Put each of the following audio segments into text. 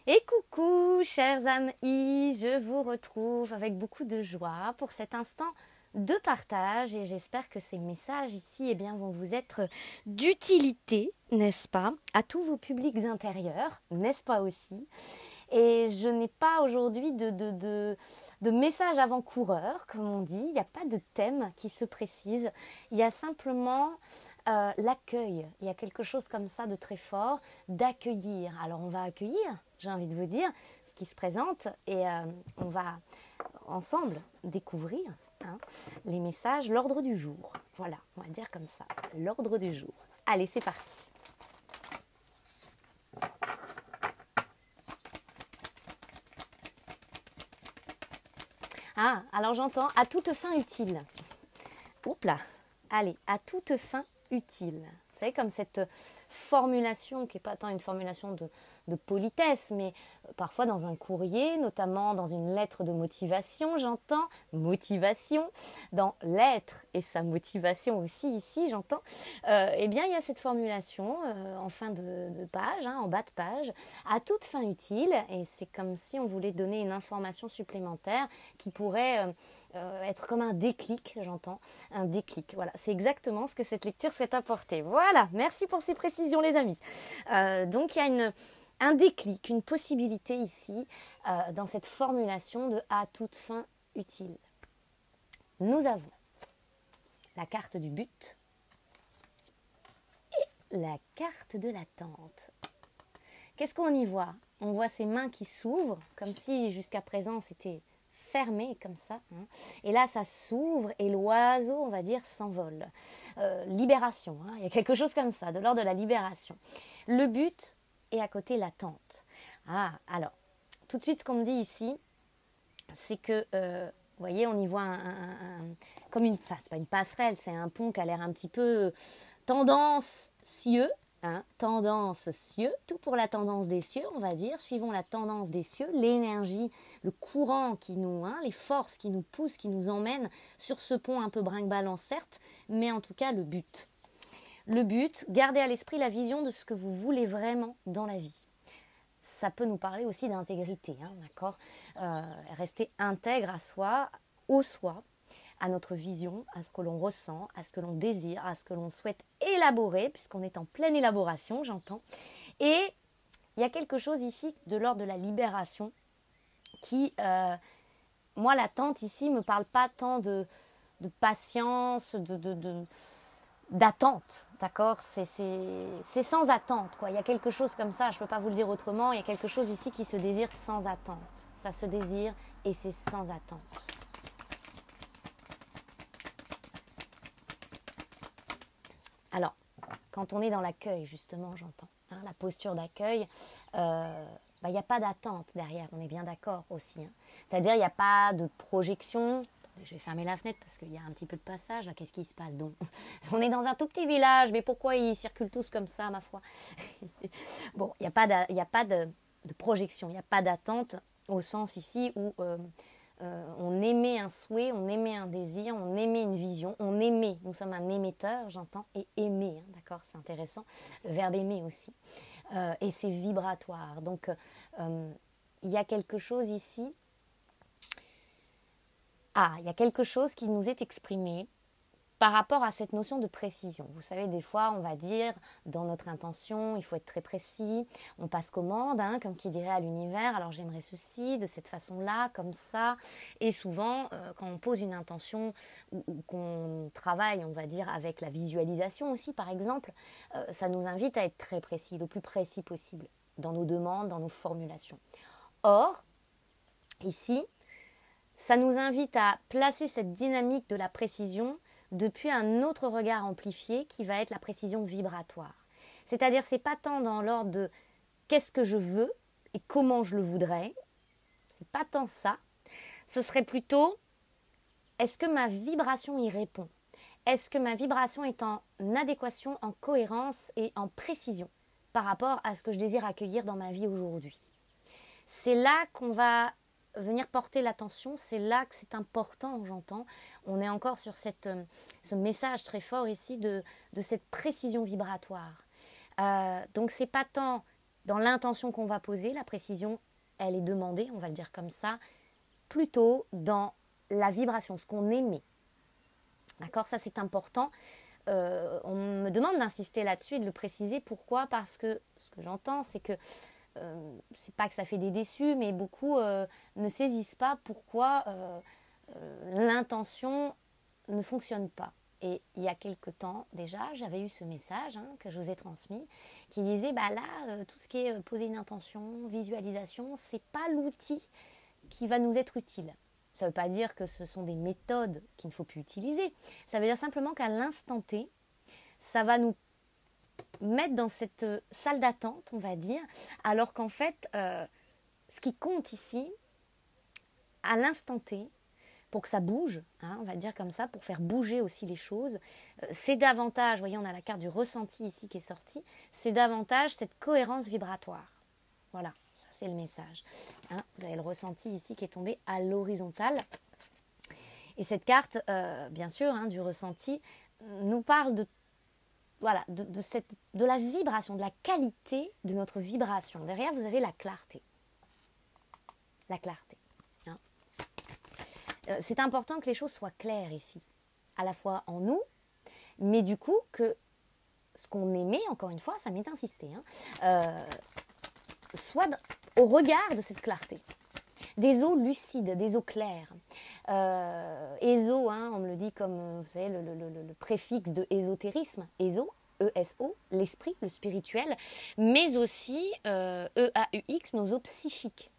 Et coucou, chers amis, je vous retrouve avec beaucoup de joie pour cet instant de partage et j'espère que ces messages ici vont vous être d'utilité, n'est-ce pas, à tous vos publics intérieurs, n'est-ce pas aussi. Et je n'ai pas aujourd'hui de message avant-coureur, comme on dit. Il n'y a pas de thème qui se précise. Il y a simplement l'accueil. Il y a quelque chose comme ça de très fort, d'accueillir. Alors on va accueillir, j'ai envie de vous dire, ce qui se présente. Et on va ensemble découvrir les messages, l'ordre du jour. Voilà, on va dire comme ça, l'ordre du jour. Allez, c'est parti. Ah, alors j'entends à toute fin utile. Oups là. Allez, à toute fin utile. Vous savez, comme cette formulation qui n'est pas tant une formulation de politesse, mais parfois dans un courrier, notamment dans une lettre de motivation, j'entends motivation, dans l'être et sa motivation aussi ici, j'entends, il y a cette formulation en fin de page, en bas de page, à toute fin utile, et c'est comme si on voulait donner une information supplémentaire qui pourrait être comme un déclic, j'entends, un déclic. Voilà, c'est exactement ce que cette lecture souhaite apporter. Voilà, merci pour ces précisions les amis. Donc il y a un déclic, une possibilité ici dans cette formulation de à toute fin utile. Nous avons la carte du but et la carte de l'attente. Qu'est-ce qu'on y voit? On voit ces mains qui s'ouvrent, comme si jusqu'à présent c'était fermé comme ça. Et là, ça s'ouvre et l'oiseau, on va dire, s'envole. Libération, il y a quelque chose comme ça, de l'ordre de la libération. Le but est à côté l'attente. Ah, alors, tout de suite, ce qu'on me dit ici, c'est que, vous voyez, on y voit comme c'est pas une passerelle, c'est un pont qui a l'air un petit peu tendancieux. Tendance cieux, tout pour la tendance des cieux, on va dire, suivons la tendance des cieux, l'énergie, le courant qui nous, les forces qui nous poussent, qui nous emmènent sur ce pont un peu brinque-ballant certes, mais en tout cas le but. Le but, gardez à l'esprit la vision de ce que vous voulez vraiment dans la vie. Ça peut nous parler aussi d'intégrité, d'accord, rester intègre à soi, au soi, à notre vision, à ce que l'on ressent, à ce que l'on désire, à ce que l'on souhaite élaborer, puisqu'on est en pleine élaboration, j'entends. Et il y a quelque chose ici de l'ordre de la libération qui, moi, l'attente ici ne me parle pas tant de patience, d'attente, d'accord, c'est sans attente, quoi. Il y a quelque chose comme ça, je ne peux pas vous le dire autrement, il y a quelque chose ici qui se désire sans attente. Ça se désire et c'est sans attente. Alors, quand on est dans l'accueil, justement, j'entends, la posture d'accueil, il n'y a pas d'attente derrière, on est bien d'accord aussi. C'est-à-dire, il n'y a pas de projection. Attendez, je vais fermer la fenêtre parce qu'il y a un petit peu de passage. Qu'est-ce qui se passe donc? On est dans un tout petit village, mais pourquoi ils circulent tous comme ça, ma foi? Bon, il n'y a pas de projection, il n'y a pas d'attente au sens ici où... on émet un souhait, on émet un désir, on émet une vision, on émet, nous sommes un émetteur, j'entends, et aimer, d'accord, c'est intéressant, le verbe aimer aussi, et c'est vibratoire, donc il y a quelque chose ici, il y a quelque chose qui nous est exprimé par rapport à cette notion de précision. Vous savez, des fois, on va dire, dans notre intention, il faut être très précis. On passe commande, comme qui dirait à l'univers, alors j'aimerais ceci, de cette façon-là, comme ça. Et souvent, quand on pose une intention ou qu'on travaille, on va dire, avec la visualisation aussi, par exemple, ça nous invite à être très précis, le plus précis possible, dans nos demandes, dans nos formulations. Or, ici, ça nous invite à placer cette dynamique de la précision depuis un autre regard amplifié qui va être la précision vibratoire. C'est-à-dire, c'est pas tant dans l'ordre de qu'est-ce que je veux et comment je le voudrais, c'est pas tant ça. Ce serait plutôt est-ce que ma vibration y répond? Est-ce que ma vibration est en adéquation, en cohérence et en précision par rapport à ce que je désire accueillir dans ma vie aujourd'hui? C'est là qu'on va venir porter l'attention, c'est là que c'est important, j'entends. On est encore sur ce message très fort ici de cette précision vibratoire. Donc c'est pas tant dans l'intention qu'on va poser, la précision, elle est demandée, on va le dire comme ça, plutôt dans la vibration, ce qu'on émet. D'accord, ça c'est important. On me demande d'insister là-dessus et de le préciser. Pourquoi? Parce que ce que j'entends, c'est que c'est pas que ça fait des déçus, mais beaucoup ne saisissent pas pourquoi l'intention ne fonctionne pas. Et il y a quelque temps déjà, j'avais eu ce message que je vous ai transmis, qui disait tout ce qui est poser une intention, visualisation, c'est pas l'outil qui va nous être utile. Ça ne veut pas dire que ce sont des méthodes qu'il ne faut plus utiliser. Ça veut dire simplement qu'à l'instant T, ça va nous mettre dans cette salle d'attente, on va dire, alors qu'en fait, ce qui compte ici, à l'instant T, pour que ça bouge, on va le dire comme ça, pour faire bouger aussi les choses, c'est davantage, vous voyez, on a la carte du ressenti ici qui est sortie, c'est davantage cette cohérence vibratoire. Voilà, ça c'est le message. Vous avez le ressenti ici qui est tombé à l'horizontale. Et cette carte, bien sûr, du ressenti, nous parle de la vibration, de la qualité de notre vibration. Derrière, vous avez la clarté. La clarté. C'est important que les choses soient claires ici, à la fois en nous, mais du coup que ce qu'on émet, encore une fois, ça m'est insisté, soit au regard de cette clarté. Des eaux lucides, des eaux claires. Éso, on me le dit comme, vous savez, le préfixe de ésotérisme, éso, E-S-O, l'esprit, le spirituel, mais aussi E-A-U-X, nos eaux psychiques.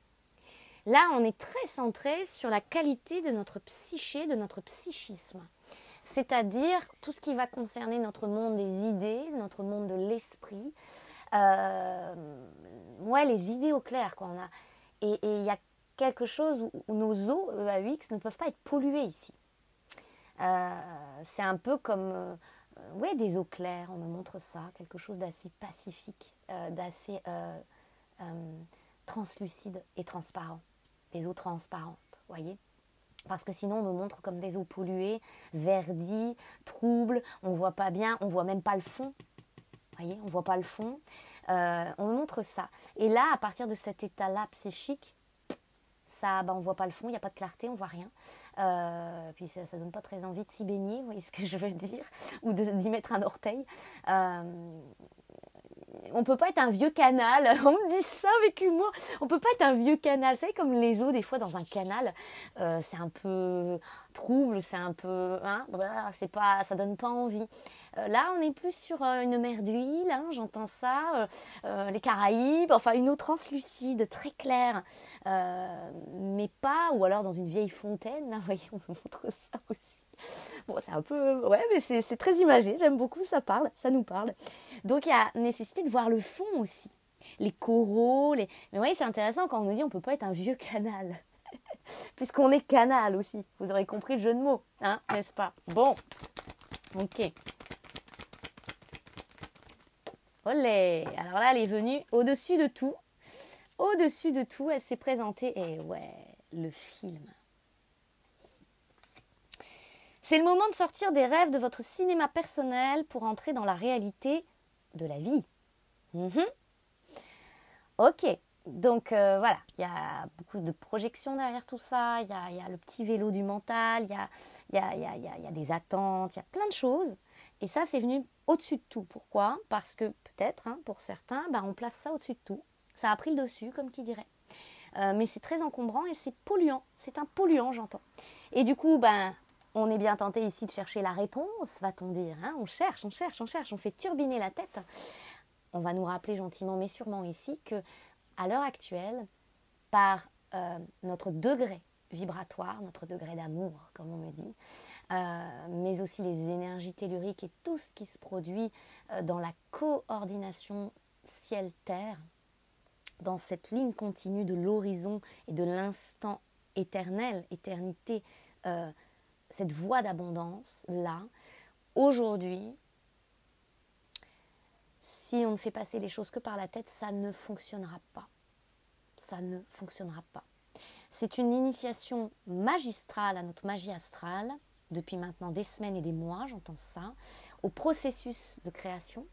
Là, on est très centré sur la qualité de notre psyché, de notre psychisme. C'est-à-dire tout ce qui va concerner notre monde des idées, notre monde de l'esprit. Les idées au clair, quoi. Et il y a quelque chose où nos eaux, E-A-U-X, ne peuvent pas être polluées ici. C'est un peu comme des eaux claires, on me montre ça, quelque chose d'assez pacifique, d'assez translucide et transparent. Des eaux transparentes, voyez, parce que sinon on me montre comme des eaux polluées, verdies, troubles, on ne voit pas bien, on ne voit même pas le fond, voyez, on ne voit pas le fond, on me montre ça. Et là, à partir de cet état-là psychique, ça, on ne voit pas le fond, il n'y a pas de clarté, on ne voit rien, puis ça ne donne pas très envie de s'y baigner, vous voyez ce que je veux dire, ou d'y mettre un orteil. On peut pas être un vieux canal, on me dit ça avec humour, on peut pas être un vieux canal, vous savez comme les eaux des fois dans un canal, c'est un peu trouble, c'est un peu, c'est pas, ça donne pas envie. Là on est plus sur une mer d'huile, j'entends ça, les Caraïbes, enfin une eau translucide, très claire, mais pas, ou alors dans une vieille fontaine, là, vous voyez, on me montre ça aussi. Bon, c'est un peu... mais c'est très imagé, j'aime beaucoup, ça nous parle. Donc, il y a nécessité de voir le fond aussi. Les coraux, Mais vous voyez, c'est intéressant quand on nous dit on ne peut pas être un vieux canal. Puisqu'on est canal aussi. Vous aurez compris le jeu de mots, n'est-ce pas? Bon, ok. Olé. Alors là, elle est venue au-dessus de tout. Au-dessus de tout, elle s'est présentée. Et le film. C'est le moment de sortir des rêves de votre cinéma personnel pour entrer dans la réalité de la vie. Ok, donc voilà, il y a beaucoup de projections derrière tout ça, il y a le petit vélo du mental, il y a des attentes, il y a plein de choses. Et ça, c'est venu au-dessus de tout. Pourquoi? Parce que peut-être, pour certains, on place ça au-dessus de tout. Ça a pris le dessus, comme qui dirait. Mais c'est très encombrant et c'est polluant. C'est un polluant, j'entends. Et du coup, on est bien tenté ici de chercher la réponse, va-t-on dire. On cherche, on fait turbiner la tête. On va nous rappeler gentiment, mais sûrement ici, que à l'heure actuelle, par notre degré vibratoire, notre degré d'amour, comme on me dit, mais aussi les énergies telluriques et tout ce qui se produit dans la coordination ciel-terre, dans cette ligne continue de l'horizon et de l'instant éternel, éternité, cette voie d'abondance, là, aujourd'hui, si on ne fait passer les choses que par la tête, ça ne fonctionnera pas. Ça ne fonctionnera pas. C'est une initiation magistrale à notre magie astrale, depuis maintenant des semaines et des mois, j'entends ça, au processus de création,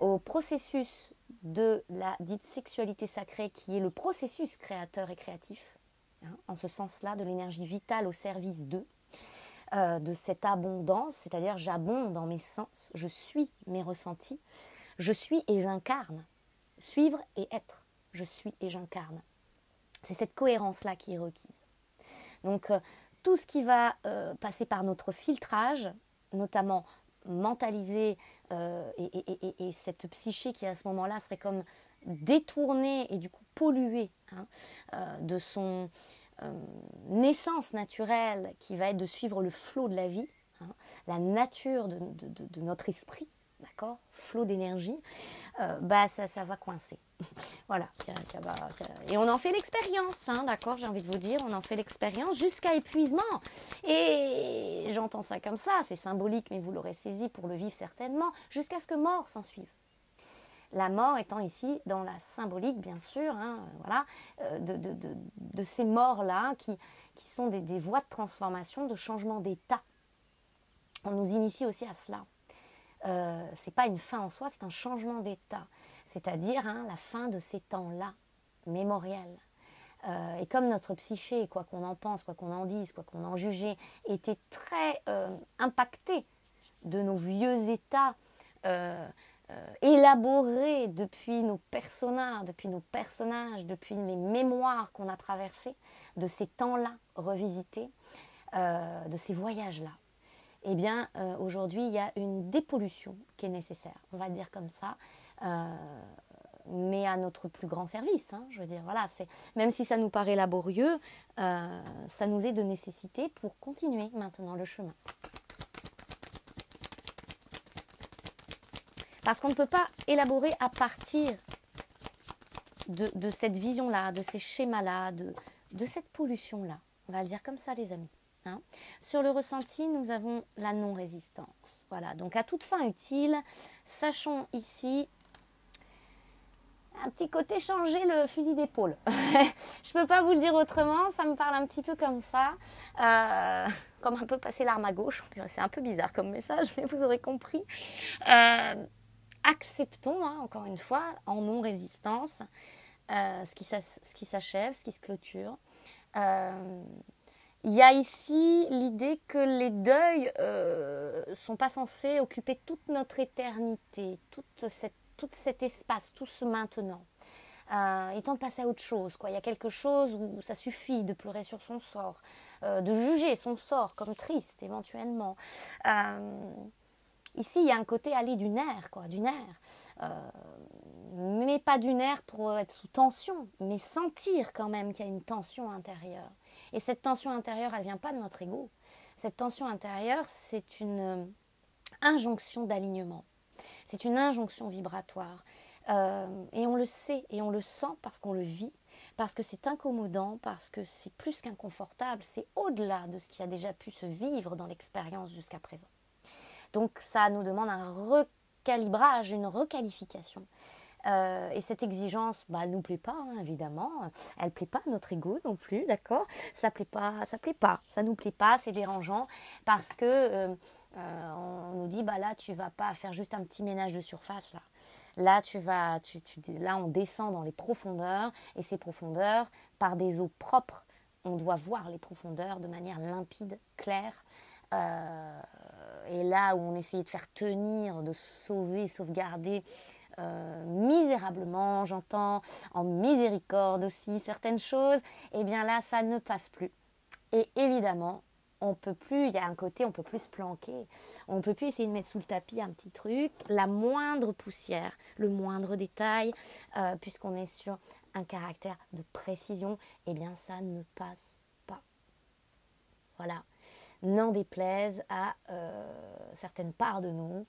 au processus de la dite sexualité sacrée, qui est le processus créateur et créatif, hein, en ce sens-là, de l'énergie vitale au service d'eux, de cette abondance, c'est-à-dire j'abonde dans mes sens, je suis mes ressentis, je suis et j'incarne, suivre et être, je suis et j'incarne. C'est cette cohérence-là qui est requise. Donc tout ce qui va passer par notre filtrage, notamment mentalisé, et cette psyché qui à ce moment-là serait comme détournée et du coup polluée, hein, de son naissance naturelle qui va être de suivre le flot de la vie, hein, la nature de notre esprit, d'accord, flot d'énergie, ça va coincer. Voilà. Et on en fait l'expérience, hein, d'accord, j'ai envie de vous dire, on en fait l'expérience jusqu'à épuisement. Et j'entends ça comme ça, c'est symbolique, mais vous l'aurez saisi pour le vivre certainement, jusqu'à ce que mort s'en suive. La mort étant ici dans la symbolique, bien sûr, hein, voilà, de ces morts-là qui sont des voies de transformation, de changement d'état. On nous initie aussi à cela. C'est pas une fin en soi, c'est un changement d'état. C'est-à-dire la fin de ces temps-là, mémoriels. Et comme notre psyché, quoi qu'on en pense, quoi qu'on en dise, quoi qu'on en juge, était très impactée de nos vieux états élaborés depuis nos personnages, depuis les mémoires qu'on a traversées, de ces temps-là revisités, de ces voyages-là. Eh bien, aujourd'hui, il y a une dépollution qui est nécessaire, on va le dire comme ça, mais à notre plus grand service, hein, je veux dire, voilà, même si ça nous paraît laborieux, ça nous est de nécessité pour continuer maintenant le chemin. Parce qu'on ne peut pas élaborer à partir de cette vision-là, de ces schémas-là, de cette pollution-là. On va le dire comme ça, les amis. Hein. Sur le ressenti, nous avons la non-résistance. Voilà, donc à toute fin utile, sachons ici un petit côté changer le fusil d'épaule. Je peux pas vous le dire autrement, ça me parle un petit peu comme ça, comme un peu passer l'arme à gauche. C'est un peu bizarre comme message, mais vous aurez compris. Acceptons, hein, encore une fois, en non-résistance, ce qui s'achève, ce qui se clôture. Il y a ici l'idée que les deuils sont pas censés occuper toute notre éternité, tout cet espace, tout ce maintenant. Il est temps de passer à autre chose, quoi. Il y a quelque chose où ça suffit de pleurer sur son sort, de juger son sort comme triste éventuellement. Ici, il y a un côté aller du nerf, quoi, du nerf. Mais pas du nerf pour être sous tension, mais sentir quand même qu'il y a une tension intérieure. Et cette tension intérieure, elle ne vient pas de notre ego. Cette tension intérieure, c'est une injonction d'alignement. C'est une injonction vibratoire. Et on le sait, et on le sent parce qu'on le vit, parce que c'est incommodant, parce que c'est plus qu'inconfortable, c'est au-delà de ce qui a déjà pu se vivre dans l'expérience jusqu'à présent. Donc ça nous demande un recalibrage, une requalification. Et cette exigence, elle ne nous plaît pas, hein, évidemment. Elle ne plaît pas à notre ego non plus, d'accord ? Ça plaît pas, ça nous plaît pas, c'est dérangeant parce que on nous dit, là, tu vas pas faire juste un petit ménage de surface, là. Là, là, on descend dans les profondeurs, et ces profondeurs, par des eaux propres, on doit voir les profondeurs de manière limpide, claire. Et là où on essayait de faire tenir, de sauver, sauvegarder, misérablement, j'entends, en miséricorde aussi, certaines choses, eh bien là, ça ne passe plus. Et évidemment, on peut plus, il y a un côté, on peut plus se planquer, on peut plus essayer de mettre sous le tapis un petit truc, la moindre poussière, le moindre détail, puisqu'on est sur un caractère de précision, eh bien ça ne passe pas. Voilà. N'en déplaise à certaines parts de nous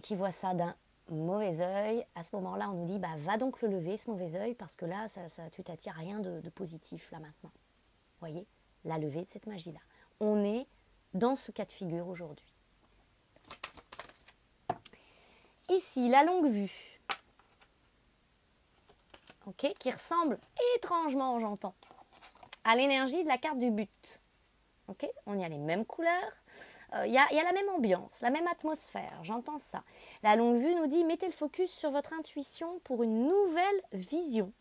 qui voient ça d'un mauvais œil. À ce moment-là, on nous dit, va donc le lever, ce mauvais œil, parce que là, tu t'attires rien de positif, là, maintenant. Vous voyez, la levée de cette magie-là. On est dans ce cas de figure aujourd'hui. Ici, la longue vue, okay, qui ressemble étrangement, j'entends, à l'énergie de la carte du but. Okay, on y a les mêmes couleurs, il y a la même ambiance, la même atmosphère, j'entends ça. La longue vue nous dit, mettez le focus sur votre intuition pour une nouvelle vision.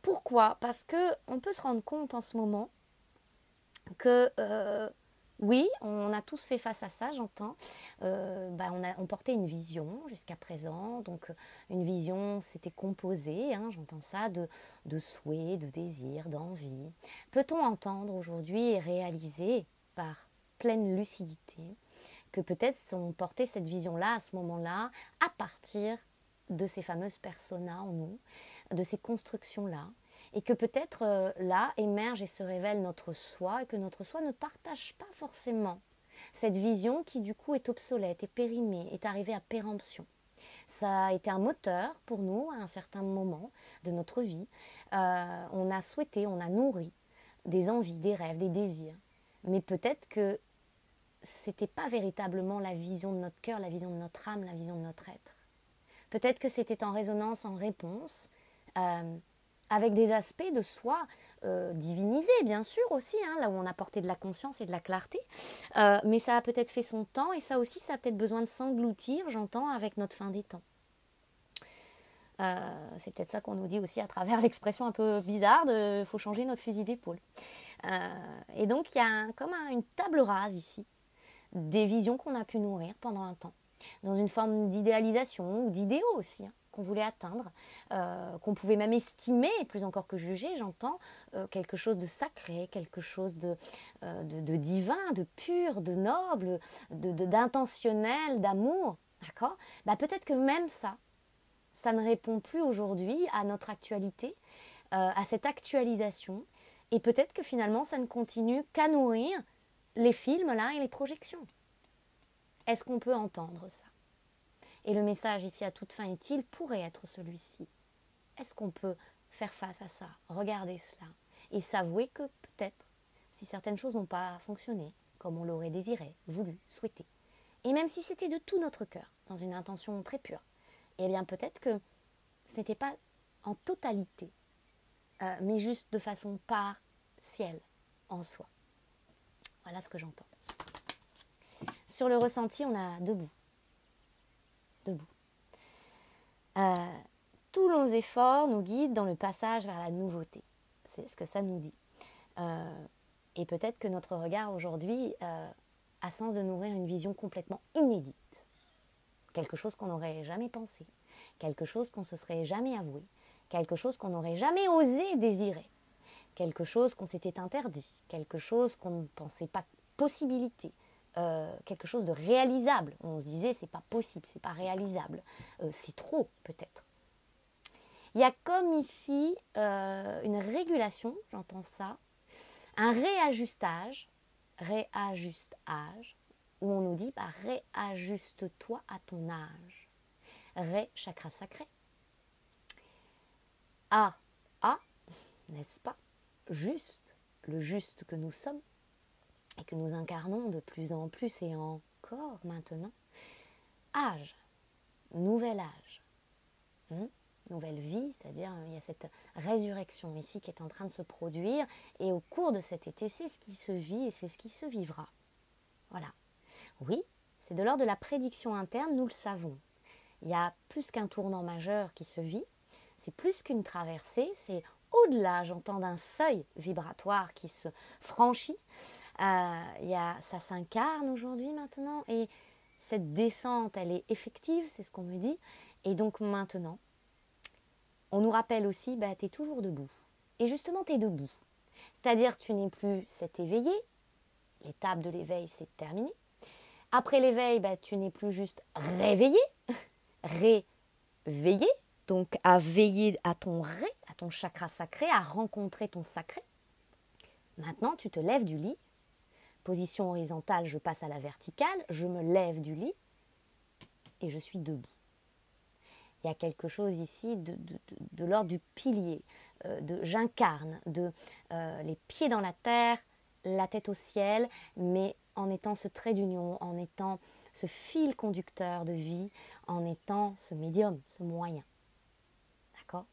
Pourquoi? Parce qu'on peut se rendre compte en ce moment que oui, on a tous fait face à ça, j'entends. On portait une vision jusqu'à présent. Donc une vision, c'était composé, j'entends ça, de souhaits, de désirs, d'envie. Peut-on entendre aujourd'hui et réaliser par pleine lucidité que peut-être on portait cette vision-là à ce moment-là à partir de ces fameuses personas en nous, de ces constructions-là, et que peut-être là émerge et se révèle notre soi, et que notre soi ne partage pas forcément cette vision qui du coup est obsolète, est périmée, est arrivée à péremption. Ça a été un moteur pour nous à un certain moment de notre vie. On a souhaité, on a nourri des envies, des rêves, des désirs. Mais peut-être que c'était pas véritablement la vision de notre cœur, la vision de notre âme, la vision de notre être. Peut-être que c'était en résonance, en réponse, avec des aspects de soi divinisés, bien sûr aussi, là où on a porté de la conscience et de la clarté. Mais ça a peut-être fait son temps, et ça aussi, ça a peut-être besoin de s'engloutir, j'entends, avec notre fin des temps. C'est peut-être ça qu'on nous dit aussi à travers l'expression un peu bizarre de « faut changer notre fusil d'épaule ». Et donc, il y a comme une table rase ici, des visions qu'on a pu nourrir pendant un temps, dans une forme d'idéalisation ou d'idéaux aussi, qu'on voulait atteindre, qu'on pouvait même estimer, plus encore que juger, j'entends, quelque chose de sacré, quelque chose de divin, de pur, de noble, d'intentionnel, d'amour, d'accord ? Peut-être que même ça ne répond plus aujourd'hui à notre actualité, à cette actualisation, et peut-être que finalement ça ne continue qu'à nourrir les films là et les projections. Est-ce qu'on peut entendre ça ? Et le message ici à toute fin utile pourrait être celui-ci. Est-ce qu'on peut faire face à ça, regarder cela et s'avouer que peut-être, si certaines choses n'ont pas fonctionné comme on l'aurait désiré, voulu, souhaité, et même si c'était de tout notre cœur, dans une intention très pure, eh bien peut-être que ce n'était pas en totalité, mais juste de façon partielle en soi. Voilà ce que j'entends. Sur le ressenti, on a debout. Tous nos efforts nous guident dans le passage vers la nouveauté. C'est ce que ça nous dit. Et peut-être que notre regard aujourd'hui a sens de nourrir une vision complètement inédite. Quelque chose qu'on n'aurait jamais pensé. Quelque chose qu'on ne se serait jamais avoué. Quelque chose qu'on n'aurait jamais osé désirer. Quelque chose qu'on s'était interdit. Quelque chose qu'on ne pensait pas possibilité. Quelque chose de réalisable. On se disait c'est pas possible, c'est pas réalisable, c'est trop peut-être. Il y a comme ici une régulation, j'entends ça, un réajustage, où on nous dit réajuste-toi à ton âge. Ré, chakra sacré. A, n'est-ce pas? Juste, le juste que nous sommes. Et que nous incarnons de plus en plus et encore maintenant. Âge, nouvel âge, nouvelle vie, c'est-à-dire il y a cette résurrection ici qui est en train de se produire, et au cours de cet été, c'est ce qui se vit et c'est ce qui se vivra. Voilà. Oui, c'est de l'ordre de la prédiction interne, nous le savons. Il y a plus qu'un tournant majeur qui se vit, c'est plus qu'une traversée, c'est au-delà, j'entends, d'un seuil vibratoire qui se franchit. Ça s'incarne aujourd'hui maintenant, et cette descente elle est effective, c'est ce qu'on me dit, et donc maintenant on nous rappelle aussi tu es toujours debout, et justement tu es debout, c'est-à-dire tu n'es plus cet éveillé, l'étape de l'éveil c'est terminé. Après l'éveil tu n'es plus juste réveillé, réveillé, donc à veiller à ton à ton chakra sacré, à rencontrer ton sacré. Maintenant tu te lèves du lit. Position horizontale, je passe à la verticale, je me lève du lit et je suis debout. Il y a quelque chose ici de l'ordre du pilier, j'incarne, les pieds dans la terre, la tête au ciel, mais en étant ce trait d'union, en étant ce fil conducteur de vie, en étant ce médium, ce moyen. D'accord ?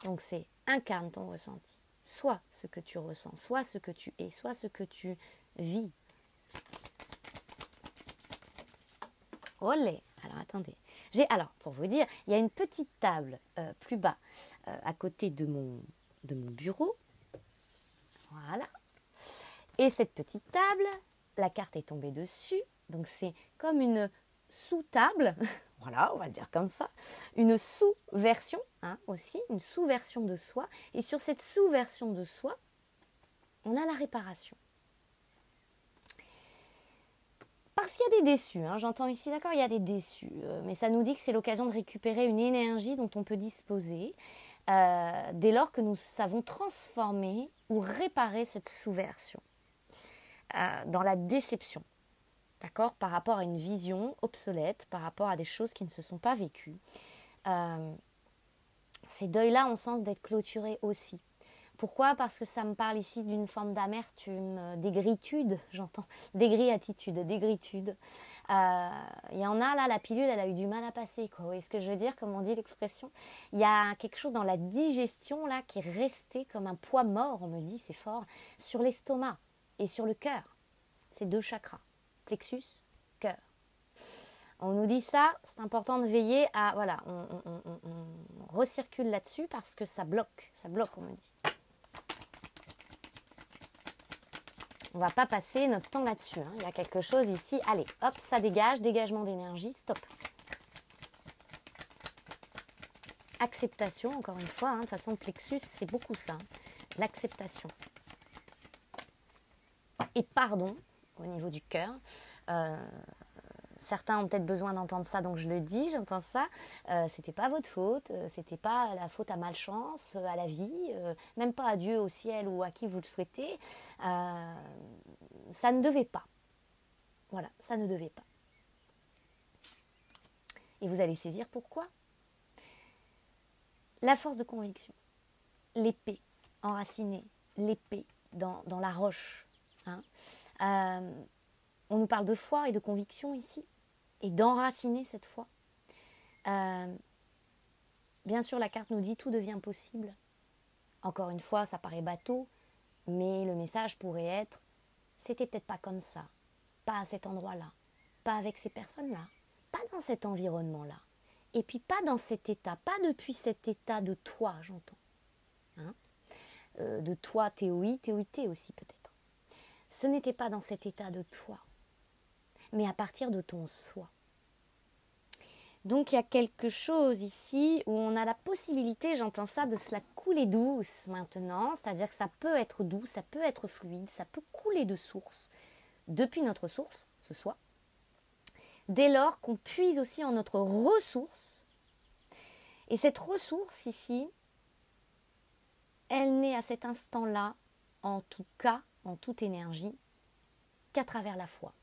Donc c'est incarne ton ressenti. soit ce que tu ressens, soit ce que tu es, soit ce que tu vis. Olé. Alors attendez. Alors pour vous dire, il y a une petite table plus bas à côté de mon bureau. Voilà. Et cette petite table, la carte est tombée dessus. Donc c'est comme une sous-table. Voilà, on va le dire comme ça. Une sous-version aussi, une sous-version de soi. Et sur cette sous-version de soi, on a la réparation. Parce qu'il y a des déçus, j'entends ici, d'accord, il y a des déçus, mais ça nous dit que c'est l'occasion de récupérer une énergie dont on peut disposer dès lors que nous savons transformer ou réparer cette sous-version dans la déception, d'accord, par rapport à une vision obsolète, par rapport à des choses qui ne se sont pas vécues. Ces deuils-là ont sens d'être clôturés aussi. Pourquoi ? Parce que ça me parle ici d'une forme d'amertume, d'aigritude, j'entends, d'aigri-attitude, d'aigritude. Il y en a là, la pilule, elle a eu du mal à passer, quoi. Vous voyez ce que je veux dire, comme on dit l'expression ? Il y a quelque chose dans la digestion là qui est resté comme un poids mort, on me dit, c'est fort, sur l'estomac et sur le cœur. Ces deux chakras, plexus, cœur. On nous dit ça, c'est important de veiller à, voilà, on recircule là-dessus parce que ça bloque, on me dit. On ne va pas passer notre temps là-dessus. Il y a quelque chose ici. Allez, hop, ça dégage. Dégagement d'énergie. Stop. Acceptation, encore une fois. De toute façon, le plexus, c'est beaucoup ça. L'acceptation. Et pardon, au niveau du cœur. Certains ont peut-être besoin d'entendre ça, donc je le dis, j'entends ça. C'était pas votre faute, c'était pas la faute à malchance, à la vie, même pas à Dieu, au ciel ou à qui vous le souhaitez. Ça ne devait pas. Voilà, ça ne devait pas. Et vous allez saisir pourquoi. La force de conviction, l'épée enracinée, l'épée dans la roche. On nous parle de foi et de conviction ici, et d'enraciner cette foi. Bien sûr, la carte nous dit tout devient possible. Encore une fois, ça paraît bateau, mais le message pourrait être c'était peut-être pas comme ça, pas à cet endroit-là, pas avec ces personnes-là, pas dans cet environnement-là, et puis pas dans cet état, pas depuis cet état de toi, j'entends. De toi, TOI, TOIT aussi peut-être. Ce n'était pas dans cet état de toi, mais à partir de ton soi. Donc il y a quelque chose ici où on a la possibilité, j'entends ça, de se la couler douce maintenant, c'est-à-dire que ça peut être doux, ça peut être fluide, ça peut couler de source, depuis notre source, ce soi, dès lors qu'on puise aussi en notre ressource. Et cette ressource ici, elle n'est à cet instant-là, en tout cas, en toute énergie, qu'à travers la foi.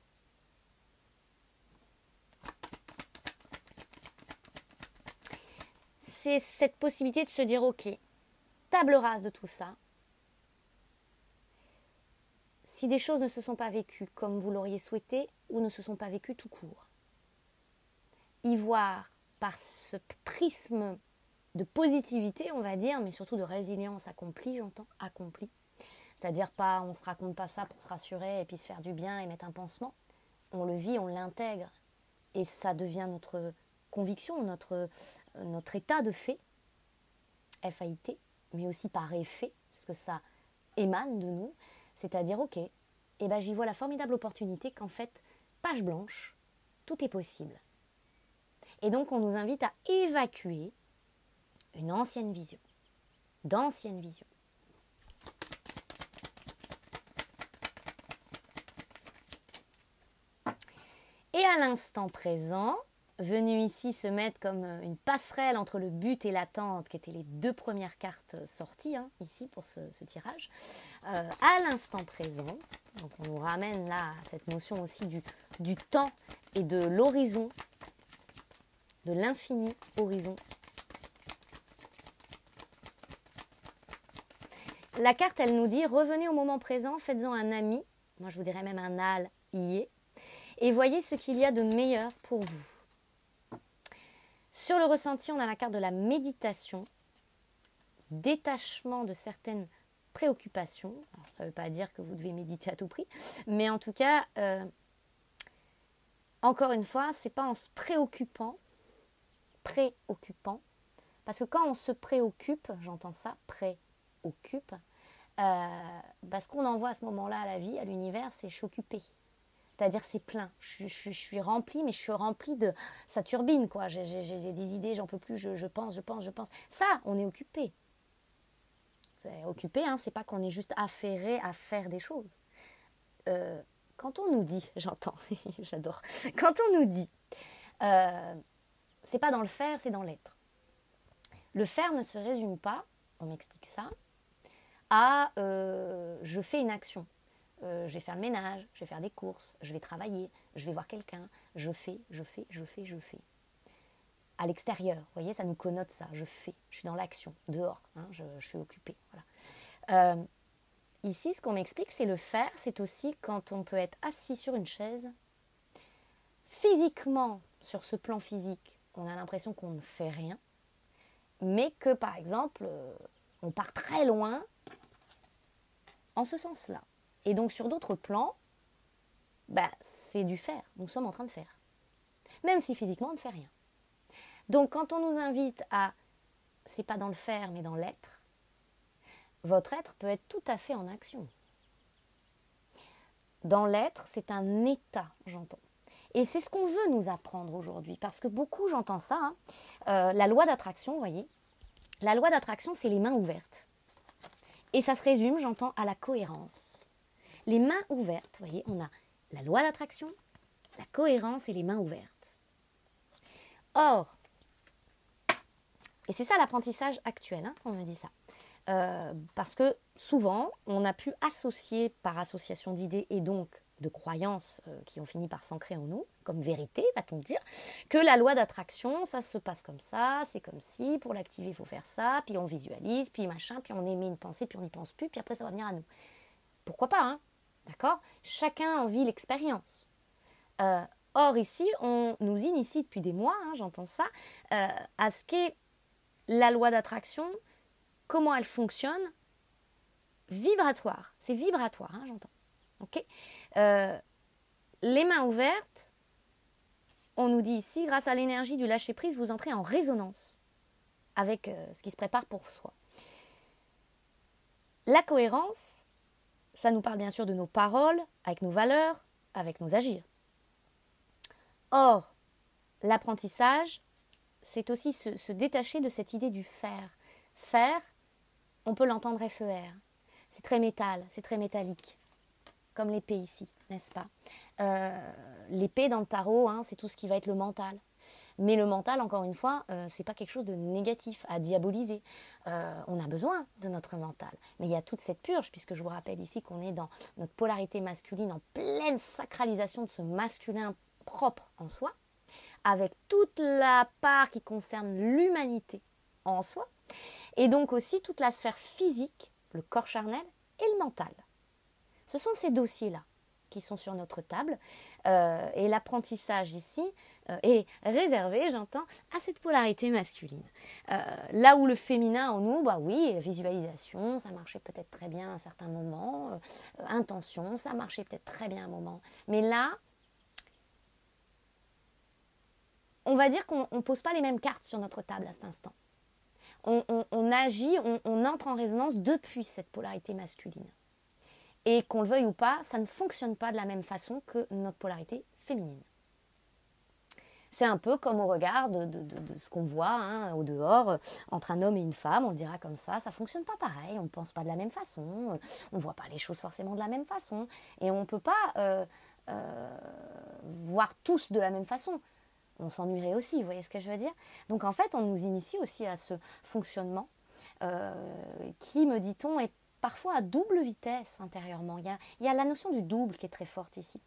C'est cette possibilité de se dire, ok, table rase de tout ça. Si des choses ne se sont pas vécues comme vous l'auriez souhaité ou ne se sont pas vécues tout court. Y voir par ce prisme de positivité, on va dire, mais surtout de résilience accomplie, j'entends, accomplie. C'est-à-dire pas, on ne se raconte pas ça pour se rassurer et puis se faire du bien et mettre un pansement. On le vit, on l'intègre et ça devient notre conviction, notre état de fait, F-A-I-T, mais aussi par effet, parce que ça émane de nous, c'est-à-dire, ok, j'y vois la formidable opportunité qu'en fait, page blanche, tout est possible. Et donc, on nous invite à évacuer une ancienne vision, d'anciennes visions. Et à l'instant présent, venu ici se mettre comme une passerelle entre le but et l'attente, qui étaient les deux premières cartes sorties ici pour ce tirage, à l'instant présent, donc on nous ramène là à cette notion aussi du temps et de l'horizon, de l'infini horizon. La carte, elle nous dit, revenez au moment présent, faites-en un ami, moi je vous dirais même un allié, et voyez ce qu'il y a de meilleur pour vous. Sur le ressenti, on a la carte de la méditation, détachement de certaines préoccupation. Alors, ça ne veut pas dire que vous devez méditer à tout prix, mais en tout cas, encore une fois, ce n'est pas en se préoccupant, parce que quand on se préoccupe, j'entends ça, préoccupe, ce qu'on envoie à ce moment-là à la vie, à l'univers, c'est je suis occupée. C'est-à-dire c'est plein, je suis remplie, mais je suis remplie de... Ça turbine, quoi. J'ai des idées, j'en peux plus, je pense. Ça, on est occupé. C'est occupé, hein, c'est pas qu'on est juste affairé à faire des choses. Quand on nous dit, j'entends, j'adore, quand on nous dit, c'est pas dans le faire, c'est dans l'être. Le faire ne se résume pas, on m'explique ça, à je fais une action. Je vais faire le ménage, je vais faire des courses, je vais travailler, je vais voir quelqu'un, je fais. À l'extérieur, vous voyez, ça nous connote ça, je fais, je suis dans l'action, dehors, hein, je suis occupée. Voilà. Ici, ce qu'on m'explique, c'est le faire, c'est aussi quand on peut être assis sur une chaise, physiquement, sur ce plan physique, on a l'impression qu'on ne fait rien, mais que par exemple, on part très loin en ce sens-là. Et donc sur d'autres plans, c'est du faire. Nous sommes en train de faire. Même si physiquement on ne fait rien. Donc quand on nous invite à, c'est pas dans le faire mais dans l'être, votre être peut être tout à fait en action. Dans l'être, c'est un état, j'entends. Et c'est ce qu'on veut nous apprendre aujourd'hui. Parce que beaucoup, j'entends ça, hein, la loi d'attraction, vous voyez, la loi d'attraction, c'est les mains ouvertes. Et ça se résume, j'entends, à la cohérence. Les mains ouvertes, vous voyez, on a la loi d'attraction, la cohérence et les mains ouvertes. Or, et c'est ça l'apprentissage actuel, hein, on me dit ça, parce que souvent, on a pu associer par association d'idées et donc de croyances qui ont fini par s'ancrer en nous, comme vérité, va-t-on dire, que la loi d'attraction, ça se passe comme ça, c'est comme si, pour l'activer, il faut faire ça, puis on visualise, puis machin, puis on émet une pensée, puis on n'y pense plus, puis après ça va venir à nous. Pourquoi pas, hein? D'accord? Chacun en vit l'expérience. Or, ici, on nous initie depuis des mois, hein, j'entends ça, à ce qu'est la loi d'attraction, comment elle fonctionne, vibratoire. C'est vibratoire, hein, j'entends. Okay, les mains ouvertes, on nous dit ici, grâce à l'énergie du lâcher-prise, vous entrez en résonance avec ce qui se prépare pour soi. La cohérence, ça nous parle bien sûr de nos paroles, avec nos valeurs, avec nos agirs. Or, l'apprentissage, c'est aussi se détacher de cette idée du faire. Faire, on peut l'entendre FER. C'est très métal, c'est très métallique. Comme l'épée ici, n'est-ce pas? L'épée dans le tarot, hein, c'est tout ce qui va être le mental. Mais le mental, encore une fois, c'est pas quelque chose de négatif, à diaboliser. On a besoin de notre mental. Mais il y a toute cette purge, puisque je vous rappelle ici qu'on est dans notre polarité masculine, en pleine sacralisation de ce masculin propre en soi, avec toute la part qui concerne l'humanité en soi, et donc aussi toute la sphère physique, le corps charnel et le mental. Ce sont ces dossiers-là qui sont sur notre table et l'apprentissage ici est réservé, j'entends, à cette polarité masculine. Là où le féminin en nous, oui, visualisation, ça marchait peut-être très bien à un certain moment, intention, ça marchait peut-être très bien à un moment. Mais là, on va dire qu'on ne pose pas les mêmes cartes sur notre table à cet instant. On agit, on entre en résonance depuis cette polarité masculine. Et qu'on le veuille ou pas, ça ne fonctionne pas de la même façon que notre polarité féminine. C'est un peu comme au regard de ce qu'on voit hein, au dehors, entre un homme et une femme, on le dira comme ça ne fonctionne pas pareil, on ne pense pas de la même façon, on ne voit pas les choses forcément de la même façon, et on ne peut pas voir tous de la même façon. On s'ennuierait aussi, vous voyez ce que je veux dire? Donc en fait, on nous initie aussi à ce fonctionnement qui, me dit-on, est parfois à double vitesse intérieurement. Il y a la notion du double qui est très forte ici.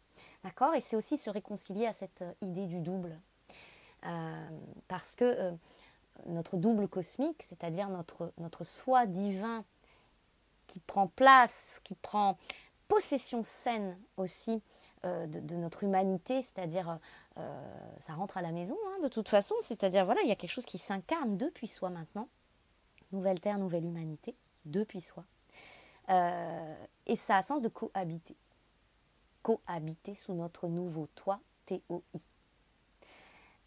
D'accord? Et c'est aussi se réconcilier à cette idée du double. Parce que notre double cosmique, c'est-à-dire notre soi divin qui prend place, qui prend possession saine aussi de notre humanité, c'est-à-dire ça rentre à la maison hein, de toute façon, c'est-à-dire voilà, il y a quelque chose qui s'incarne depuis soi maintenant. Nouvelle terre, nouvelle humanité, depuis soi. Et ça a sens de cohabiter. Cohabiter sous notre nouveau toit, T-O-I.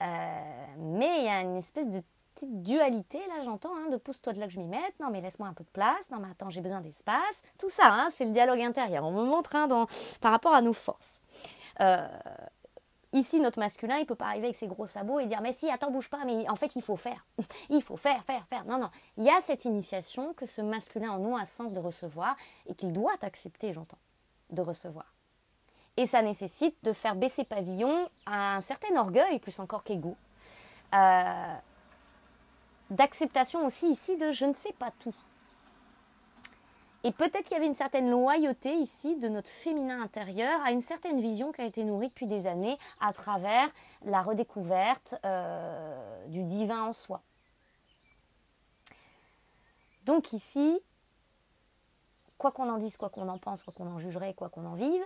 Mais il y a une espèce de petite dualité, là j'entends, de pousse-toi de là que je m'y mette, non mais laisse-moi un peu de place, non mais attends j'ai besoin d'espace, tout ça c'est le dialogue intérieur, on me montre par rapport à nos forces. Ici notre masculin il peut pas arriver avec ses gros sabots et dire mais si attends bouge pas, mais en fait il faut faire, il faut faire, non, il y a cette initiation que ce masculin en nous a sens de recevoir et qu'il doit accepter, j'entends, de recevoir. Et ça nécessite de faire baisser pavillon à un certain orgueil, plus encore qu'ego. D'acceptation aussi ici de je ne sais pas tout. Et peut-être qu'il y avait une certaine loyauté ici de notre féminin intérieur à une certaine vision qui a été nourrie depuis des années à travers la redécouverte du divin en soi. Donc ici, quoi qu'on en dise, quoi qu'on en pense, quoi qu'on en jugerait, quoi qu'on en vive,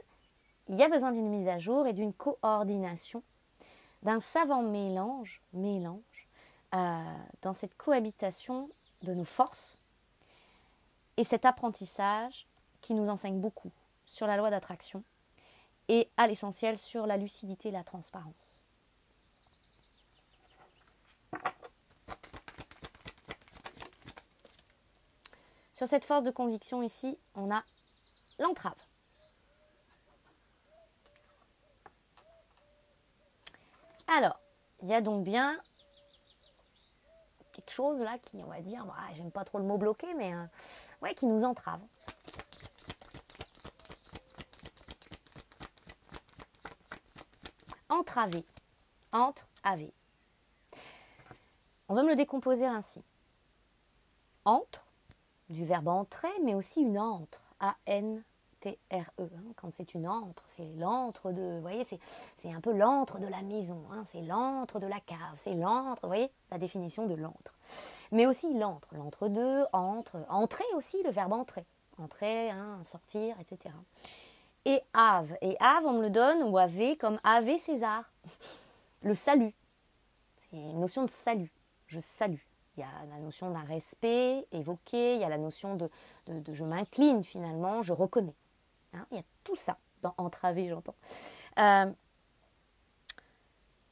il y a besoin d'une mise à jour et d'une coordination, d'un savant mélange dans cette cohabitation de nos forces et cet apprentissage qui nous enseigne beaucoup sur la loi d'attraction et à l'essentiel sur la lucidité et la transparence. Sur cette force de conviction ici, on a l'entrave. Alors, il y a donc bien quelque chose là qui, on va dire, j'aime pas trop le mot bloqué, mais qui nous entrave. Entraver. Entraver. On va me le décomposer ainsi. Entre, du verbe entrer, mais aussi une antre. A-N-T-R-E. Quand c'est une antre, c'est l'antre de... Vous voyez, c'est un peu l'antre de la maison. C'est l'antre de la cave. C'est l'antre, vous voyez, la définition de l'antre. Mais aussi l'antre. L'entre-deux, entre. Entrer aussi, le verbe entrer. Entrer, sortir, etc. Et ave. Et ave, on me le donne, ou ave, comme Ave César. Le salut. C'est une notion de salut. Je salue. Il y a la notion d'un respect évoqué, il y a la notion de je m'incline finalement, je reconnais. Il y a tout ça dans entraver, j'entends.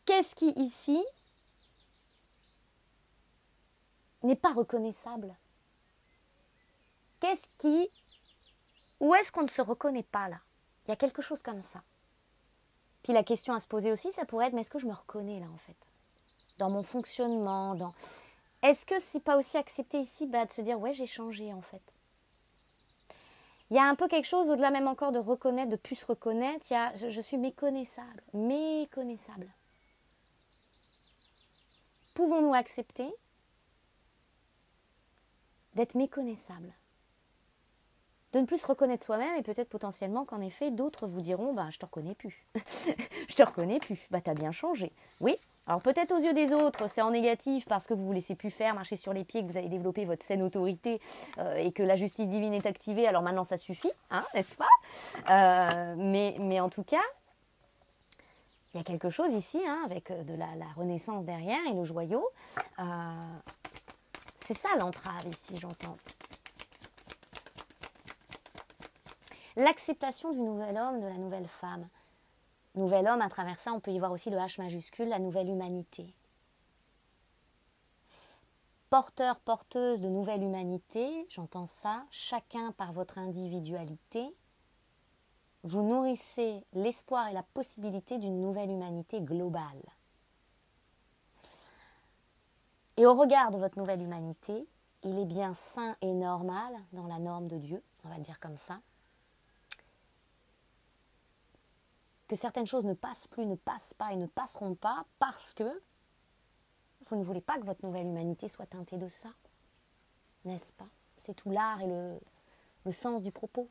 Qu'est-ce qui ici n'est pas reconnaissable? Où est-ce qu'on ne se reconnaît pas là? Il y a quelque chose comme ça. Puis la question à se poser aussi, ça pourrait être, mais est-ce que je me reconnais là en fait? Dans mon fonctionnement, Est-ce que c'est pas aussi accepté ici de se dire, ouais, j'ai changé en fait? Il y a un peu quelque chose au-delà même encore de reconnaître, de plus se reconnaître, je suis méconnaissable. Méconnaissable. Pouvons-nous accepter d'être méconnaissable? De ne plus se reconnaître soi-même et peut-être potentiellement qu'en effet, d'autres vous diront, je te reconnais plus. Je te reconnais plus. T'as bien changé. Oui. Alors peut-être aux yeux des autres, c'est en négatif parce que vous vous laissez plus faire, marcher sur les pieds, que vous avez développé votre saine autorité et que la justice divine est activée. Alors maintenant, ça suffit, n'est-ce pas? Mais en tout cas, il y a quelque chose ici, avec de la renaissance derrière et le joyau. C'est ça l'entrave ici, j'entends. L'acceptation du nouvel homme, de la nouvelle femme. Nouvel homme, à travers ça, on peut y voir aussi le H majuscule, la nouvelle humanité. Porteur, porteuse de nouvelle humanité, j'entends ça, chacun par votre individualité, vous nourrissez l'espoir et la possibilité d'une nouvelle humanité globale. Et au regard de votre nouvelle humanité, il est bien sain et normal, dans la norme de Dieu, on va le dire comme ça, que certaines choses ne passent plus, ne passent pas et ne passeront pas parce que vous ne voulez pas que votre nouvelle humanité soit teintée de ça. N'est-ce pas? C'est tout l'art et le sens du propos.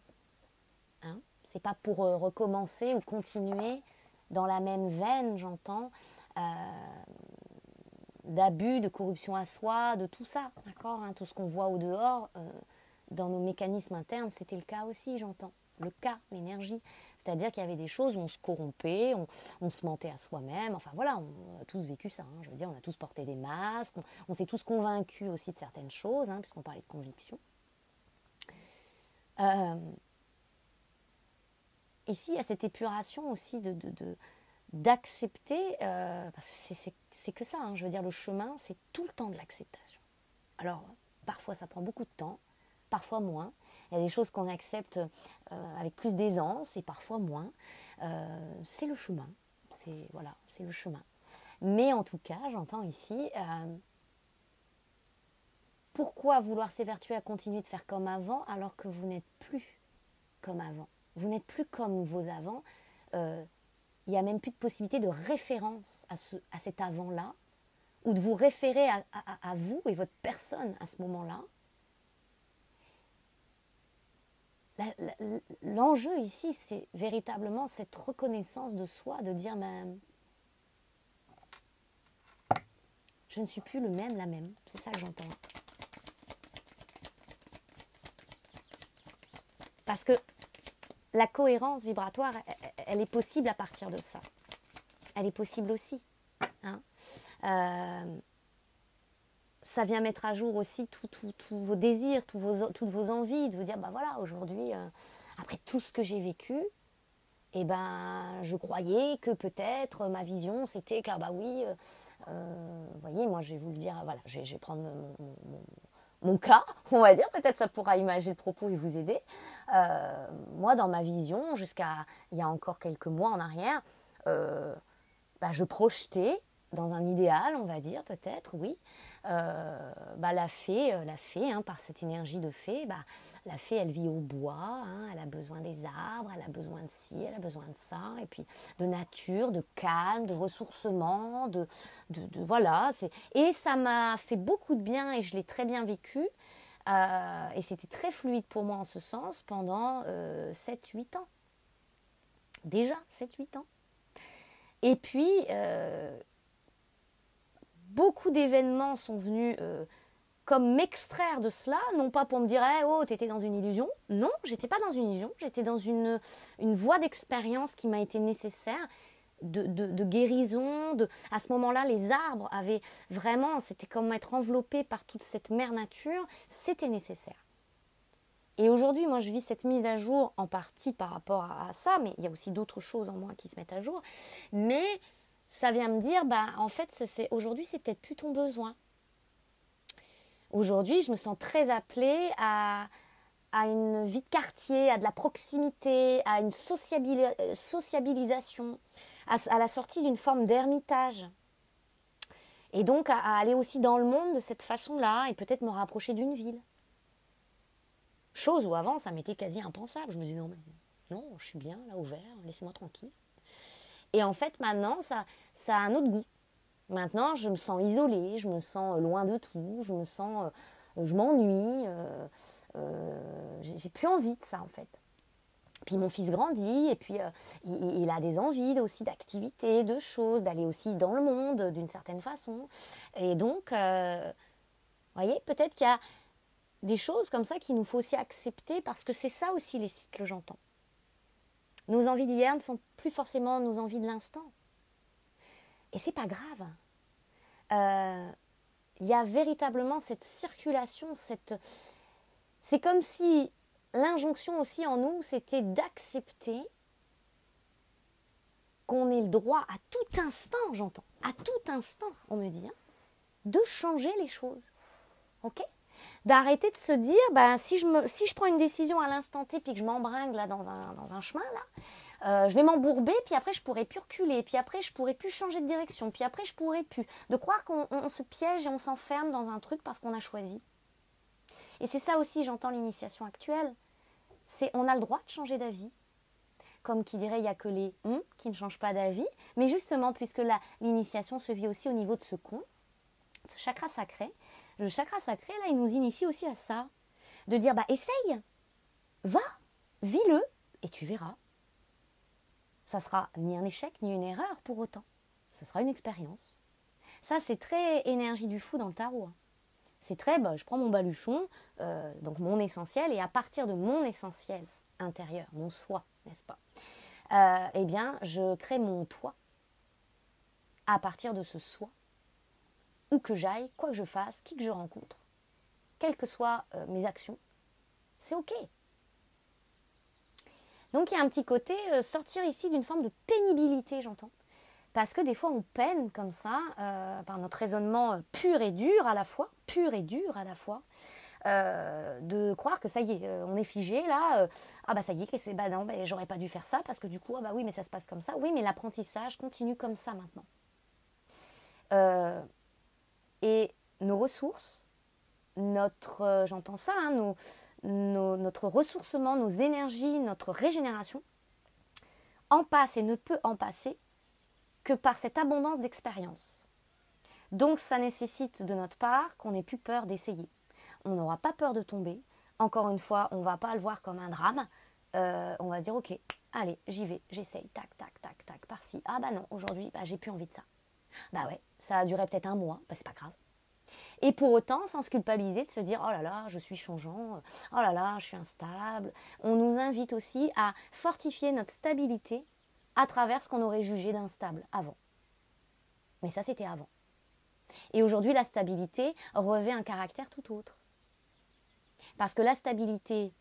C'est pas pour recommencer ou continuer dans la même veine, j'entends, d'abus, de corruption à soi, de tout ça, d'accord, tout ce qu'on voit au dehors, dans nos mécanismes internes, c'était le cas aussi, j'entends. Le cas, l'énergie. C'est-à-dire qu'il y avait des choses où on se corrompait, on se mentait à soi-même. Enfin voilà, on a tous vécu ça. Je veux dire, on a tous porté des masques, on s'est tous convaincus aussi de certaines choses, puisqu'on parlait de conviction. Ici, il y a cette épuration aussi d'accepter, parce que c'est que ça, hein, je veux dire, le chemin, c'est tout le temps de l'acceptation. Alors, parfois ça prend beaucoup de temps, parfois moins. Il y a des choses qu'on accepte avec plus d'aisance et parfois moins. C'est le chemin, voilà, c'est le chemin. Mais en tout cas, j'entends ici, pourquoi vouloir s'évertuer à continuer de faire comme avant alors que vous n'êtes plus comme avant? Vous n'êtes plus comme vos avant. Il n'y a même plus de possibilité de référence à cet avant-là, ou de vous référer à vous et votre personne à ce moment-là. L'enjeu ici, c'est véritablement cette reconnaissance de soi, de dire je ne suis plus le même, la même. C'est ça que j'entends. Parce que la cohérence vibratoire, elle est possible à partir de ça. Elle est possible aussi. Hein. Ça vient mettre à jour aussi tous vos désirs, toutes vos envies, de vous dire, voilà, aujourd'hui, après tout ce que j'ai vécu, je croyais que peut-être ma vision, c'était que, vous voyez, moi, je vais vous le dire, voilà, je vais prendre mon cas, on va dire, peut-être ça pourra imager le propos et vous aider. Moi, dans ma vision, jusqu'à il y a encore quelques mois en arrière, je projetais dans un idéal, on va dire, peut-être, oui, la fée, hein, par cette énergie de fée, la fée, elle vit au bois, hein, elle a besoin des arbres, elle a besoin de ci, elle a besoin de ça, et puis de nature, de calme, de ressourcement, voilà. Et ça m'a fait beaucoup de bien et je l'ai très bien vécu. Et c'était très fluide pour moi en ce sens pendant 7-8 ans. Déjà, 7-8 ans. Et puis, beaucoup d'événements sont venus comme m'extraire de cela, non pas pour me dire hey, « oh, t'étais dans une illusion ». Non, j'étais pas dans une illusion, j'étais dans une voie d'expérience qui m'a été nécessaire, de guérison. À ce moment-là, les arbres avaient vraiment, c'était comme être enveloppé par toute cette mère nature, c'était nécessaire. Et aujourd'hui, moi, je vis cette mise à jour en partie par rapport à ça, mais il y a aussi d'autres choses en moi qui se mettent à jour. Mais ça vient me dire, en fait, aujourd'hui, c'est peut-être plus ton besoin. Aujourd'hui, je me sens très appelée à une vie de quartier, à de la proximité, à une sociabilisation, à la sortie d'une forme d'ermitage. Et donc, à aller aussi dans le monde de cette façon-là et peut-être me rapprocher d'une ville. Chose où avant, ça m'était quasi impensable. Je me disais, non, je suis bien, là, ouvert, laissez-moi tranquille. Et en fait, maintenant, ça a un autre goût. Maintenant, je me sens isolée, je me sens loin de tout, je m'ennuie, j'ai plus envie de ça, en fait. Puis mon fils grandit, et puis il a des envies aussi d'activités, de choses, d'aller aussi dans le monde, d'une certaine façon. Et donc, vous voyez, peut-être qu'il y a des choses comme ça qu'il nous faut aussi accepter, parce que c'est ça aussi les cycles, j'entends. Nos envies d'hier ne sont plus forcément nos envies de l'instant. Et c'est pas grave. Il y a véritablement cette circulation, c'est comme si l'injonction aussi en nous, c'était d'accepter qu'on ait le droit à tout instant, j'entends, à tout instant, on me dit, de changer les choses. Ok ? D'arrêter de se dire, si je prends une décision à l'instant T, puis que je m'embringue là dans un chemin, là, je vais m'embourber, puis après je pourrai plus reculer, puis après je pourrai plus changer de direction, puis après je pourrai plus. De croire qu'on se piège et on s'enferme dans un truc parce qu'on a choisi. Et c'est ça aussi, j'entends l'initiation actuelle. C'est on a le droit de changer d'avis. Comme qui dirait, il n'y a que les qui ne changent pas d'avis. Mais justement, puisque l'initiation se vit aussi au niveau de ce ce chakra sacré, le chakra sacré, là, il nous initie aussi à ça. De dire, essaye, va, vis-le, et tu verras. Ça sera ni un échec, ni une erreur pour autant. Ça sera une expérience. Ça, c'est très énergie du fou dans le tarot. C'est très, je prends mon baluchon, donc mon essentiel, et à partir de mon essentiel intérieur, mon soi, n'est-ce pas, je crée mon toi à partir de ce soi. Où que j'aille, quoi que je fasse, qui que je rencontre, quelles que soient mes actions, c'est ok. Donc il y a un petit côté sortir ici d'une forme de pénibilité, j'entends. Parce que des fois on peine comme ça, par notre raisonnement pur et dur à la fois, de croire que ça y est, on est figé là, ah bah ça y est, bah non, bah, j'aurais pas dû faire ça parce que du coup, ah bah oui, mais ça se passe comme ça. Oui, mais l'apprentissage continue comme ça maintenant. Et nos ressources, j'entends ça, hein, notre ressourcement, nos énergies, notre régénération, en passe et ne peut en passer que par cette abondance d'expérience. Donc ça nécessite de notre part qu'on n'ait plus peur d'essayer. On n'aura pas peur de tomber. Encore une fois, on ne va pas le voir comme un drame. On va se dire, ok, allez, j'y vais, j'essaye, tac, tac, tac, tac, par-ci. Ah bah non, aujourd'hui, bah, j'ai plus envie de ça. Bah ouais, ça a duré peut-être un mois, bah c'est pas grave. Et pour autant, sans se culpabiliser, de se dire, oh là là, je suis changeant, oh là là, je suis instable. On nous invite aussi à fortifier notre stabilité à travers ce qu'on aurait jugé d'instable avant. Mais ça, c'était avant. Et aujourd'hui, la stabilité revêt un caractère tout autre. Parce que la stabilité,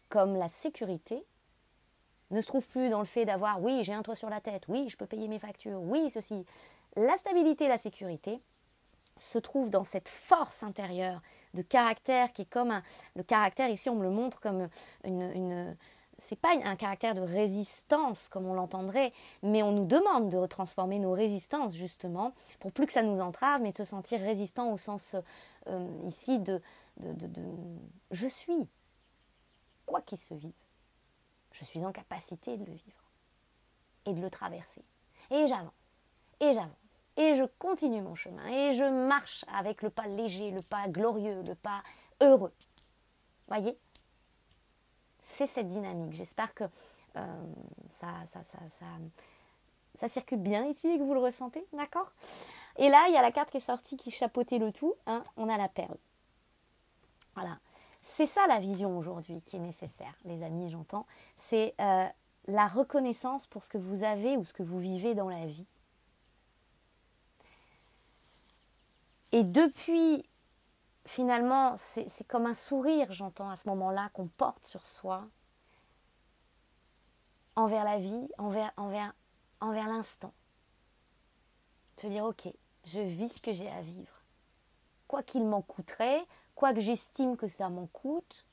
comme la sécurité, ne se trouve plus dans le fait d'avoir, oui, j'ai un toit sur la tête, oui, je peux payer mes factures, oui, ceci. La stabilité, la sécurité se trouve dans cette force intérieure de caractère qui est comme le caractère, ici on me le montre comme c'est pas un caractère de résistance comme on l'entendrait, mais on nous demande de retransformer nos résistances justement pour plus que ça nous entrave, mais de se sentir résistant au sens ici de je suis, quoi qu'il se vive, je suis en capacité de le vivre et de le traverser. Et j'avance, et j'avance, et je continue mon chemin, et je marche avec le pas léger, le pas glorieux, le pas heureux. Voyez ? C'est cette dynamique. J'espère que ça circule bien ici et que vous le ressentez, d'accord ? Et là, il y a la carte qui est sortie qui chapeautait le tout. Hein, on a la perle. Voilà. C'est ça la vision aujourd'hui qui est nécessaire, les amis, j'entends. C'est la reconnaissance pour ce que vous avez ou ce que vous vivez dans la vie. Et depuis, finalement, c'est comme un sourire, j'entends, à ce moment-là, qu'on porte sur soi, envers la vie, envers l'instant. Se dire, ok, je vis ce que j'ai à vivre. Quoi qu'il m'en coûterait, quoi que j'estime que ça m'en coûte,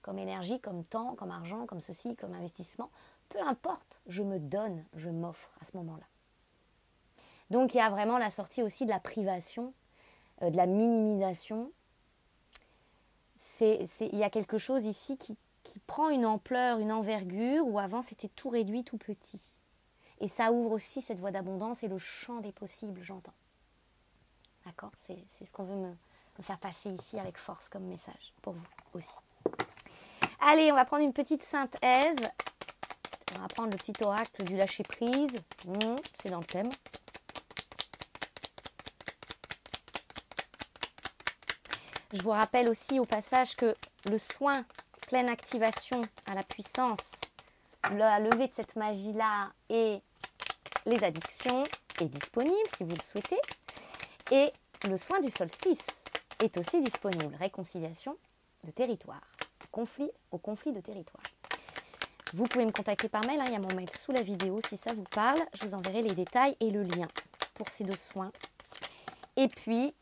comme énergie, comme temps, comme argent, comme ceci, comme investissement, peu importe, je me donne, je m'offre à ce moment-là. Donc il y a vraiment la sortie aussi de la privation, de la minimisation. Il y a quelque chose ici qui prend une ampleur, une envergure, où avant c'était tout réduit, tout petit. Et ça ouvre aussi cette voie d'abondance et le champ des possibles, j'entends. D'accord ? C'est ce qu'on veut me faire passer ici avec force comme message, pour vous aussi. Allez, on va prendre une petite synthèse. On va prendre le petit oracle du lâcher-prise. C'est dans le thème. Je vous rappelle aussi au passage que le soin, pleine activation à la puissance, la levée de cette magie-là et les addictions est disponible si vous le souhaitez. Et le soin du solstice est aussi disponible. Réconciliation de territoire, au conflit de territoire. Vous pouvez me contacter par mail, hein, il y a mon mail sous la vidéo si ça vous parle. Je vous enverrai les détails et le lien pour ces 2 soins. Et puis,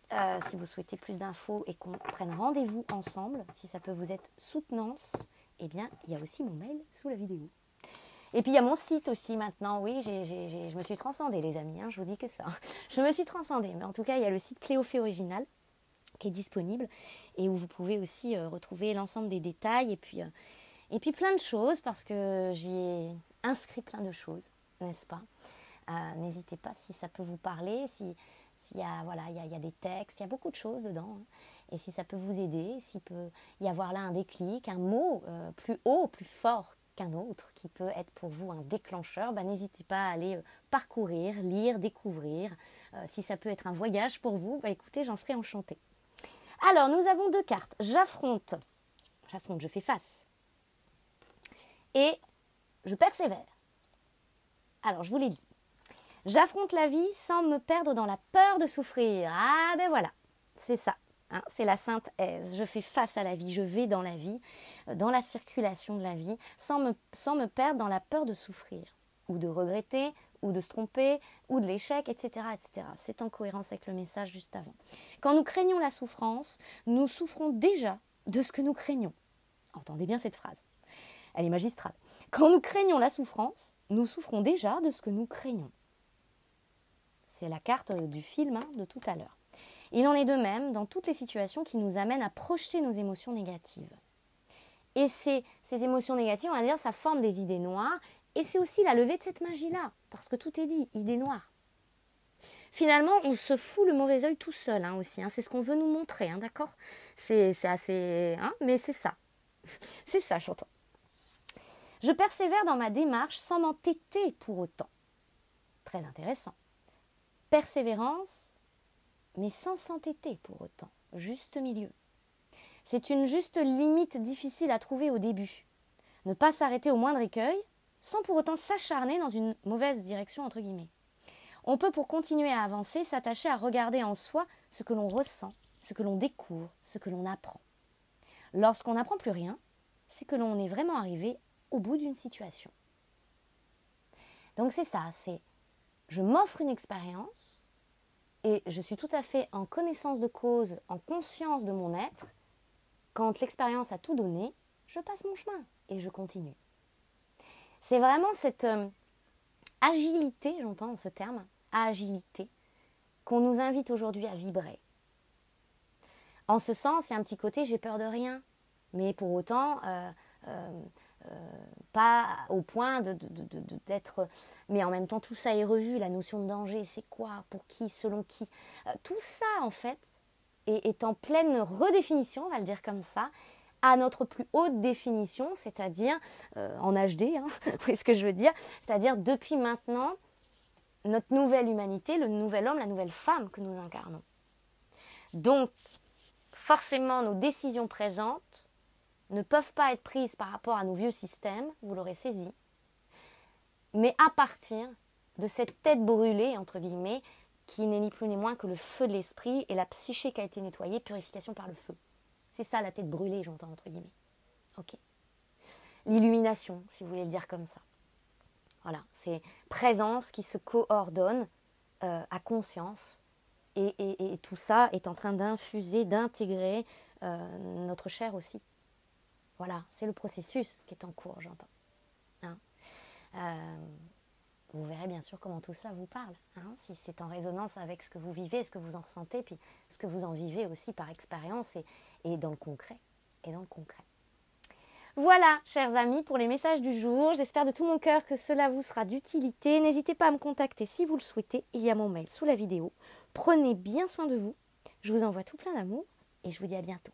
si vous souhaitez plus d'infos et qu'on prenne rendez-vous ensemble, si ça peut vous être soutenance, eh bien, il y a aussi mon mail sous la vidéo. Et puis, il y a mon site aussi maintenant. Oui, je me suis transcendée, les amis, hein, je vous dis que ça. Je me suis transcendée. Mais en tout cas, il y a le site Cléophée Original qui est disponible et où vous pouvez aussi retrouver l'ensemble des détails et puis plein de choses parce que j'y ai inscrit plein de choses, n'est-ce pas ? N'hésitez pas si ça peut vous parler, s'il y a des textes, il y a beaucoup de choses dedans. Hein. Et si ça peut vous aider, s'il peut y avoir là un déclic, un mot plus haut, plus fort qu'un autre, qui peut être pour vous un déclencheur, n'hésitez pas à aller parcourir, lire, découvrir. Si ça peut être un voyage pour vous, écoutez, j'en serais enchantée. Alors, nous avons 2 cartes. J'affronte, je fais face. Et je persévère. Alors, je vous les lis. J'affronte la vie sans me perdre dans la peur de souffrir. Ah ben voilà, c'est ça. hein, c'est la sainte aise. Je fais face à la vie, je vais dans la vie, dans la circulation de la vie, sans me perdre dans la peur de souffrir, ou de regretter, ou de se tromper, ou de l'échec, etc., etc. C'est en cohérence avec le message juste avant. Quand nous craignons la souffrance, nous souffrons déjà de ce que nous craignons. Entendez bien cette phrase. Elle est magistrale. Quand nous craignons la souffrance, nous souffrons déjà de ce que nous craignons. C'est la carte du film de tout à l'heure. Il en est de même dans toutes les situations qui nous amènent à projeter nos émotions négatives. Et ces émotions négatives, on va dire, ça forme des idées noires. Et c'est aussi la levée de cette magie-là, parce que tout est dit, idées noires. Finalement, on se fout le mauvais œil tout seul aussi. C'est ce qu'on veut nous montrer, d'accord ? C'est assez... mais c'est ça. C'est ça, j'entends. Je persévère dans ma démarche sans m'entêter pour autant. Très intéressant. Persévérance, mais sans s'entêter pour autant. Juste milieu. C'est une juste limite difficile à trouver au début. Ne pas s'arrêter au moindre écueil, sans pour autant s'acharner dans une mauvaise direction, entre guillemets. On peut, pour continuer à avancer, s'attacher à regarder en soi ce que l'on ressent, ce que l'on découvre, ce que l'on apprend. Lorsqu'on n'apprend plus rien, c'est que l'on est vraiment arrivé au bout d'une situation. Donc c'est ça, c'est je m'offre une expérience et je suis tout à fait en connaissance de cause, en conscience de mon être. Quand l'expérience a tout donné, je passe mon chemin et je continue. C'est vraiment cette agilité, j'entends ce terme, agilité, qu'on nous invite aujourd'hui à vibrer. En ce sens, il y a un petit côté, j'ai peur de rien, mais pour autant, pas au point d'être... Mais en même temps, tout ça est revu, la notion de danger, c'est quoi, pour qui, selon qui. Tout ça, en fait, est en pleine redéfinition, on va le dire comme ça, à notre plus haute définition, c'est-à-dire en HD, vous voyez ce que je veux dire, c'est-à-dire depuis maintenant, notre nouvelle humanité, le nouvel homme, la nouvelle femme que nous incarnons. Donc, forcément, nos décisions présentes ne peuvent pas être prises par rapport à nos vieux systèmes, vous l'aurez saisi, mais à partir de cette tête brûlée, entre guillemets, qui n'est ni plus ni moins que le feu de l'esprit et la psyché qui a été nettoyée, purification par le feu. C'est ça la tête brûlée, j'entends, entre guillemets. Ok. L'illumination, si vous voulez le dire comme ça. Voilà, c'est présence qui se coordonne à conscience et tout ça est en train d'infuser, d'intégrer notre chair aussi. Voilà, c'est le processus qui est en cours, j'entends. Vous verrez bien sûr comment tout ça vous parle, si c'est en résonance avec ce que vous vivez, ce que vous en ressentez, puis ce que vous en vivez aussi par expérience et dans le concret. Voilà, chers amis, pour les messages du jour. J'espère de tout mon cœur que cela vous sera d'utilité. N'hésitez pas à me contacter si vous le souhaitez. Il y a mon mail sous la vidéo. Prenez bien soin de vous. Je vous envoie tout plein d'amour et je vous dis à bientôt.